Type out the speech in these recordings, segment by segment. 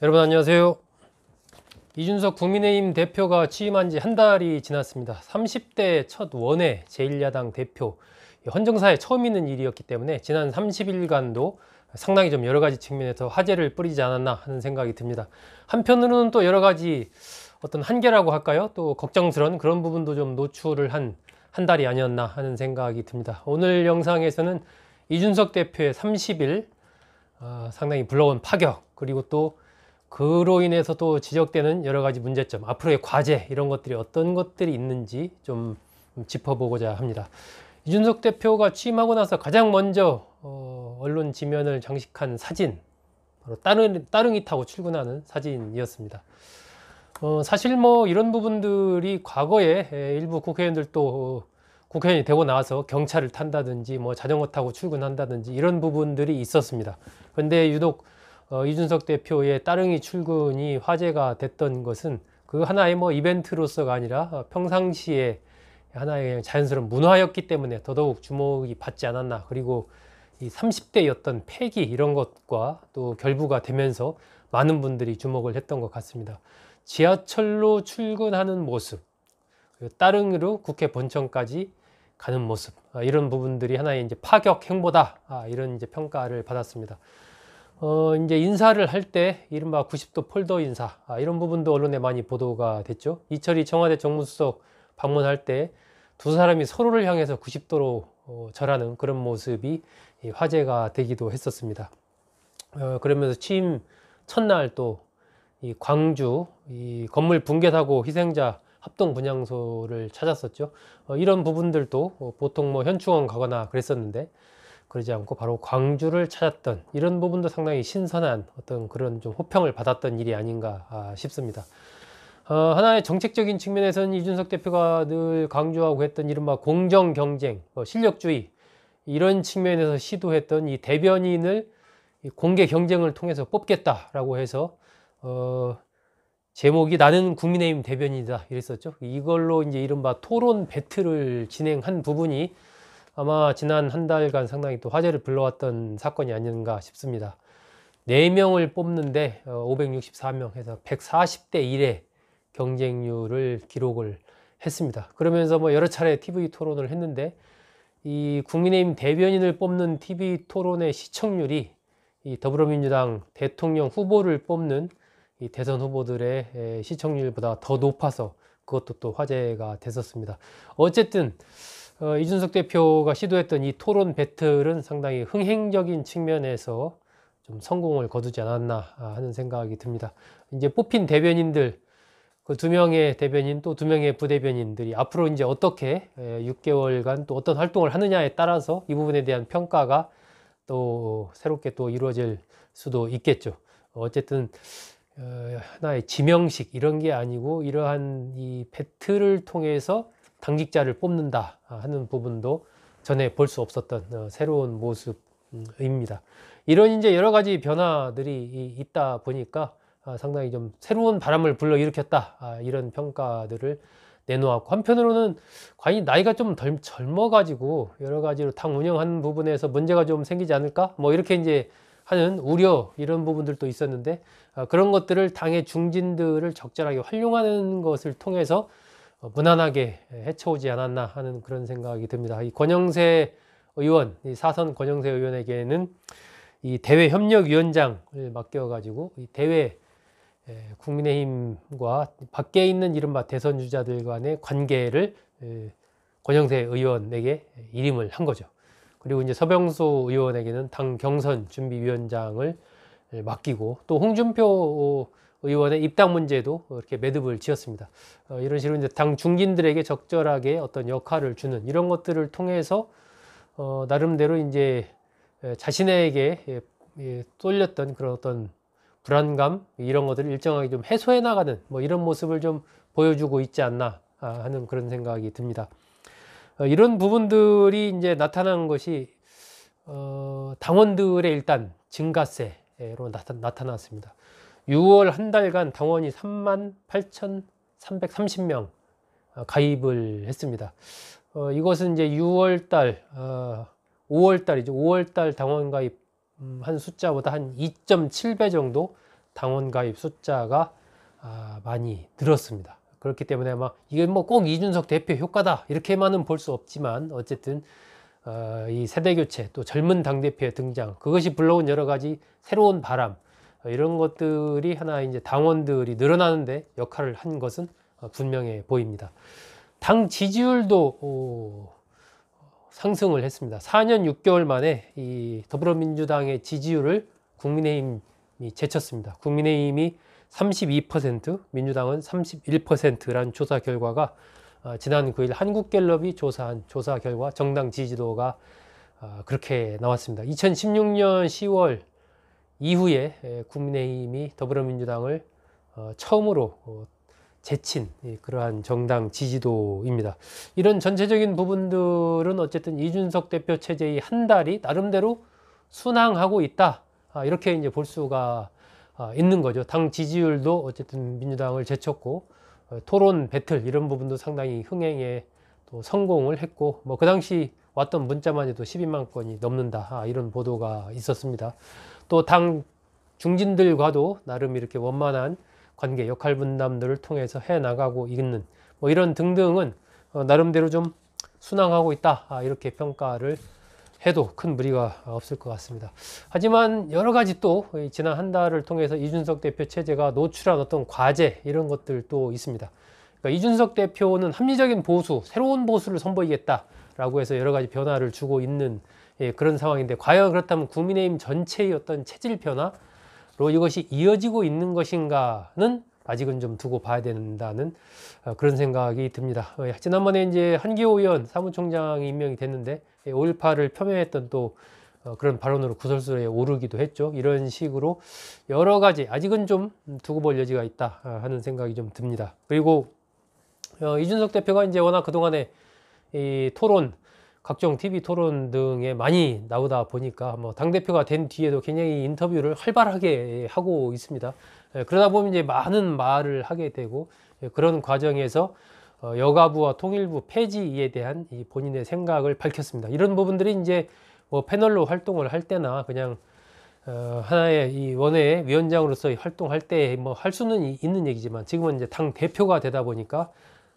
여러분 안녕하세요. 이준석 국민의힘 대표가 취임한 지 한 달이 지났습니다. 30대 첫 원외 제1야당 대표, 헌정사에 처음 있는 일이었기 때문에 지난 30일간도 상당히 좀 여러 가지 측면에서 화제를 뿌리지 않았나 하는 생각이 듭니다. 한편으로는 또 여러 가지 어떤 한계라고 할까요? 또 걱정스러운 그런 부분도 좀 노출을 한 달이 아니었나 하는 생각이 듭니다. 오늘 영상에서는 이준석 대표의 30일 상당히 불러온 파격, 그리고 또 그로 인해서 또 지적되는 여러 가지 문제점, 앞으로의 과제, 이런 것들이 어떤 것들이 있는지 좀 짚어보고자 합니다. 이준석 대표가 취임하고 나서 가장 먼저 언론 지면을 장식한 사진, 바로 따릉이 타고 출근하는 사진이었습니다. 사실 뭐 이런 부분들이 과거에 일부 국회의원들도 국회의원이 되고 나서 경차를 탄다든지 뭐 자전거 타고 출근한다든지 이런 부분들이 있었습니다. 그런데 유독 이준석 대표의 따릉이 출근이 화제가 됐던 것은 그 하나의 뭐 이벤트로서가 아니라 평상시에 하나의 자연스러운 문화였기 때문에 더더욱 주목이 받지 않았나. 그리고 이 30대의 어떤 패기 이런 것과 또 결부가 되면서 많은 분들이 주목을 했던 것 같습니다. 지하철로 출근하는 모습, 따릉이로 국회 본청까지 가는 모습, 이런 부분들이 하나의 이제 파격 행보다, 이런 이제 평가를 받았습니다. 이제 인사를 할 때 이른바 90도 폴더 인사, 이런 부분도 언론에 많이 보도가 됐죠. 이철이 청와대 정무수석 방문할 때 두 사람이 서로를 향해서 90도로 절하는 그런 모습이 화제가 되기도 했었습니다. 그러면서 취임 첫날 또 이 광주 이 건물 붕괴 사고 희생자 합동 분향소를 찾았었죠. 이런 부분들도 보통 뭐 현충원 가거나 그랬었는데 그러지 않고 바로 광주를 찾았던 이런 부분도 상당히 신선한 어떤 그런 좀 호평을 받았던 일이 아닌가 싶습니다. 하나의 정책적인 측면에서는 이준석 대표가 늘 강조하고 했던 이른바 공정 경쟁, 실력주의, 이런 측면에서 시도했던 이 대변인을 공개 경쟁을 통해서 뽑겠다라고 해서 제목이 나는 국민의힘 대변인이다 이랬었죠. 이걸로 이제 이른바 토론 배틀을 진행한 부분이 아마 지난 한 달간 상당히 또 화제를 불러왔던 사건이 아닌가 싶습니다. 4명을 뽑는데 564명 해서 140대 1의 경쟁률을 기록을 했습니다. 그러면서 뭐 여러 차례 TV 토론을 했는데 이 국민의힘 대변인을 뽑는 TV 토론의 시청률이 이 더불어민주당 대통령 후보를 뽑는 이 대선 후보들의 시청률보다 더 높아서 그것도 또 화제가 됐었습니다. 어쨌든 이준석 대표가 시도했던 이 토론 배틀은 상당히 흥행적인 측면에서 좀 성공을 거두지 않았나 하는 생각이 듭니다. 이제 뽑힌 대변인들, 그 2명의 대변인 또 2명의 부대변인들이 앞으로 이제 어떻게 6개월간 또 어떤 활동을 하느냐에 따라서 이 부분에 대한 평가가 또 새롭게 또 이루어질 수도 있겠죠. 어쨌든 하나의 지명식 이런 게 아니고 이러한 이 배틀을 통해서 당직자를 뽑는다 하는 부분도 전에 볼 수 없었던 새로운 모습입니다. 이런 이제 여러 가지 변화들이 있다 보니까 상당히 좀 새로운 바람을 불러일으켰다, 이런 평가들을 내놓았고, 한편으로는 과연 나이가 좀 덜 젊어가지고 여러 가지로 당 운영하는 부분에서 문제가 좀 생기지 않을까, 뭐 이렇게 이제 하는 우려, 이런 부분들도 있었는데 그런 것들을 당의 중진들을 적절하게 활용하는 것을 통해서 무난하게 헤쳐오지 않았나 하는 그런 생각이 듭니다. 이 권영세 의원, 이 사선 권영세 의원에게는 이 대외협력위원장을 맡겨가지고 이 대외 국민의힘과 밖에 있는 이른바 대선 주자들 간의 관계를 권영세 의원에게 일임을 한 거죠. 그리고 이제 서병수 의원에게는 당 경선 준비위원장을 맡기고, 또 홍준표 의원의 입당 문제도 이렇게 매듭을 지었습니다. 이런 식으로 이제 당 중진들에게 적절하게 어떤 역할을 주는 이런 것들을 통해서 나름대로 이제 자신에게 쏠렸던 그런 어떤 불안감, 이런 것들을 일정하게 좀 해소해 나가는 뭐 이런 모습을 좀 보여주고 있지 않나 하는 그런 생각이 듭니다. 이런 부분들이 이제 나타난 것이 당원들의 일단 증가세로 나타났습니다. 6월 한 달간 당원이 38,330명 가입을 했습니다. 이것은 이제 6월달, 5월달이죠. 5월달 당원 가입 한 숫자보다 한 2.7배 정도 당원 가입 숫자가 많이 늘었습니다. 그렇기 때문에 아마 이게 뭐 꼭 이준석 대표 효과다 이렇게만은 볼 수 없지만 어쨌든 이 세대 교체 또 젊은 당대표의 등장 그것이 불러온 여러 가지 새로운 바람 이런 것들이 하나 이제 당원들이 늘어나는데 역할을 한 것은 분명해 보입니다. 당 지지율도 상승을 했습니다. 4년 6개월 만에 이 더불어민주당의 지지율을 국민의힘이 제쳤습니다. 국민의힘이 32%, 민주당은 31%라는 조사 결과가 지난 9일 한국갤럽이 조사한 조사 결과 정당 지지도가 그렇게 나왔습니다. 2016년 10월 이후에 국민의힘이 더불어민주당을 처음으로 제친 그러한 정당 지지도입니다. 이런 전체적인 부분들은 어쨌든 이준석 대표 체제의 한 달이 나름대로 순항하고 있다. 이렇게 이제 볼 수가 있는 거죠. 당 지지율도 어쨌든 민주당을 제쳤고 토론 배틀 이런 부분도 상당히 흥행에 또 성공을 했고 뭐 그 당시 왔던 문자만 해도 12만 건이 넘는다. 이런 보도가 있었습니다. 또 당 중진들과도 나름 이렇게 원만한 관계, 역할 분담들을 통해서 해나가고 있는 뭐 이런 등등은 나름대로 좀 순항하고 있다 이렇게 평가를 해도 큰 무리가 없을 것 같습니다. 하지만 여러 가지 또 지난 한 달을 통해서 이준석 대표 체제가 노출한 어떤 과제 이런 것들도 있습니다. 그러니까 이준석 대표는 합리적인 보수, 새로운 보수를 선보이겠다라고 해서 여러 가지 변화를 주고 있는 그런 상황인데 과연 그렇다면 국민의힘 전체의 어떤 체질 변화 이것이 이어지고 있는 것인가는 아직은 좀 두고 봐야 된다는 그런 생각이 듭니다. 지난번에 이제 한기호 의원 사무총장이 임명이 됐는데 5.18을 폄훼했던 또 그런 발언으로 구설수에 오르기도 했죠. 이런 식으로 여러 가지 아직은 좀 두고 볼 여지가 있다 하는 생각이 좀 듭니다. 그리고 이준석 대표가 이제 워낙 그동안에 이 토론 각종 TV 토론 등에 많이 나오다 보니까 뭐 당대표가 된 뒤에도 굉장히 인터뷰를 활발하게 하고 있습니다. 그러다 보면 이제 많은 말을 하게 되고 그런 과정에서 여가부와 통일부 폐지에 대한 이 본인의 생각을 밝혔습니다. 이런 부분들이 이제 뭐 패널로 활동을 할 때나 그냥 하나의 이 원외 위원장으로서 활동할 때 뭐 할 수는 있는 얘기지만 지금은 이제 당 대표가 되다 보니까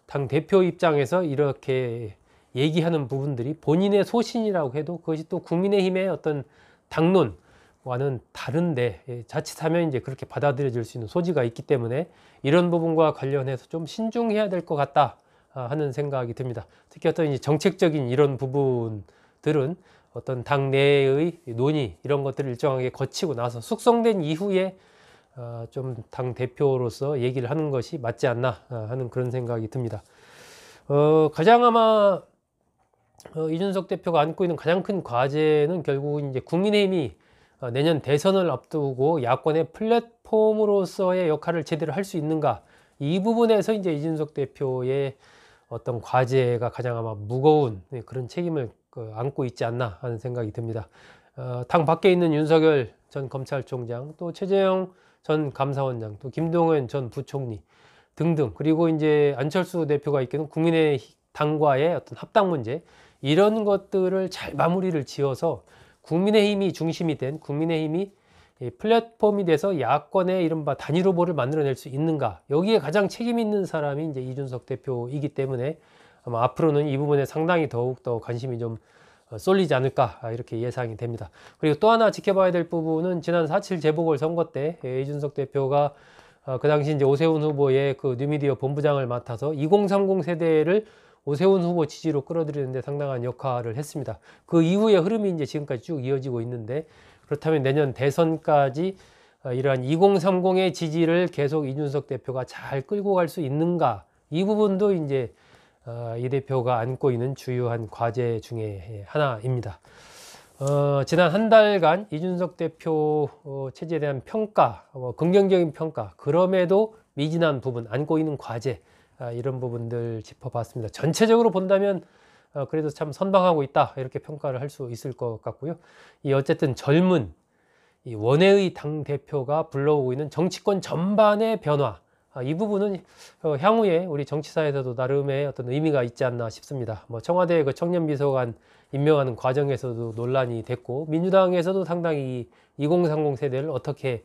당 대표 입장에서 이렇게 얘기하는 부분들이 본인의 소신이라고 해도 그것이 또 국민의힘의 어떤 당론과는 다른데 자칫하면 이제 그렇게 받아들여질 수 있는 소지가 있기 때문에 이런 부분과 관련해서 좀 신중해야 될 것 같다 하는 생각이 듭니다. 특히 어떤 이제 정책적인 이런 부분들은 어떤 당 내의 논의 이런 것들을 일정하게 거치고 나서 숙성된 이후에 좀 당 대표로서 얘기를 하는 것이 맞지 않나 하는 그런 생각이 듭니다. 가장 아마 이준석 대표가 안고 있는 가장 큰 과제는 결국은 이제 국민의힘이 내년 대선을 앞두고 야권의 플랫폼으로서의 역할을 제대로 할 수 있는가 이 부분에서 이제 이준석 대표의 어떤 과제가 가장 아마 무거운 그런 책임을 안고 있지 않나 하는 생각이 듭니다. 당 밖에 있는 윤석열 전 검찰총장 또 최재형 전 감사원장 또 김동연 전 부총리 등등 그리고 이제 안철수 대표가 이끄는 국민의당과의 어떤 합당 문제 이런 것들을 잘 마무리를 지어서 국민의힘이 중심이 된 국민의힘이 플랫폼이 돼서 야권의 이른바 단일 후보를 만들어낼 수 있는가 여기에 가장 책임 있는 사람이 이제 이준석 대표이기 때문에 아마 앞으로는 이 부분에 상당히 더욱더 관심이 좀 쏠리지 않을까 이렇게 예상이 됩니다. 그리고 또 하나 지켜봐야 될 부분은 지난 4.7 재보궐선거 때 이준석 대표가 그 당시 이제 오세훈 후보의 그 뉴미디어 본부장을 맡아서 2030 세대를 오세훈 후보 지지로 끌어들이는데 상당한 역할을 했습니다. 그 이후의 흐름이 이제 지금까지 쭉 이어지고 있는데 그렇다면 내년 대선까지 이러한 2030의 지지를 계속 이준석 대표가 잘 끌고 갈 수 있는가 이 부분도 이제 이 대표가 안고 있는 주요한 과제 중에 하나입니다. 지난 한 달간 이준석 대표 체제에 대한 평가, 긍정적인 평가, 그럼에도 미진한 부분, 안고 있는 과제 이런 부분들 짚어봤습니다. 전체적으로 본다면 그래도 참 선방하고 있다 이렇게 평가를 할 수 있을 것 같고요. 이 어쨌든 젊은 이 원외의 당 대표가 불러오고 있는 정치권 전반의 변화 이 부분은 향후에 우리 정치사에서도 나름의 어떤 의미가 있지 않나 싶습니다. 뭐 청와대 그 청년비서관 임명하는 과정에서도 논란이 됐고 민주당에서도 상당히 2030 세대를 어떻게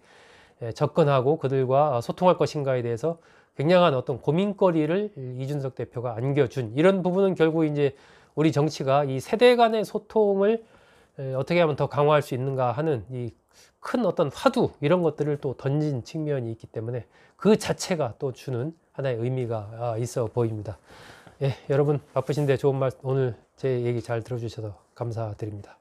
접근하고 그들과 소통할 것인가에 대해서 굉장한 어떤 고민거리를 이준석 대표가 안겨준 이런 부분은 결국 이제 우리 정치가 이 세대 간의 소통을 어떻게 하면 더 강화할 수 있는가 하는 이 큰 어떤 화두 이런 것들을 또 던진 측면이 있기 때문에 그 자체가 또 주는 하나의 의미가 있어 보입니다. 예, 여러분 바쁘신데 좋은 말 오늘 제 얘기 잘 들어주셔서 감사드립니다.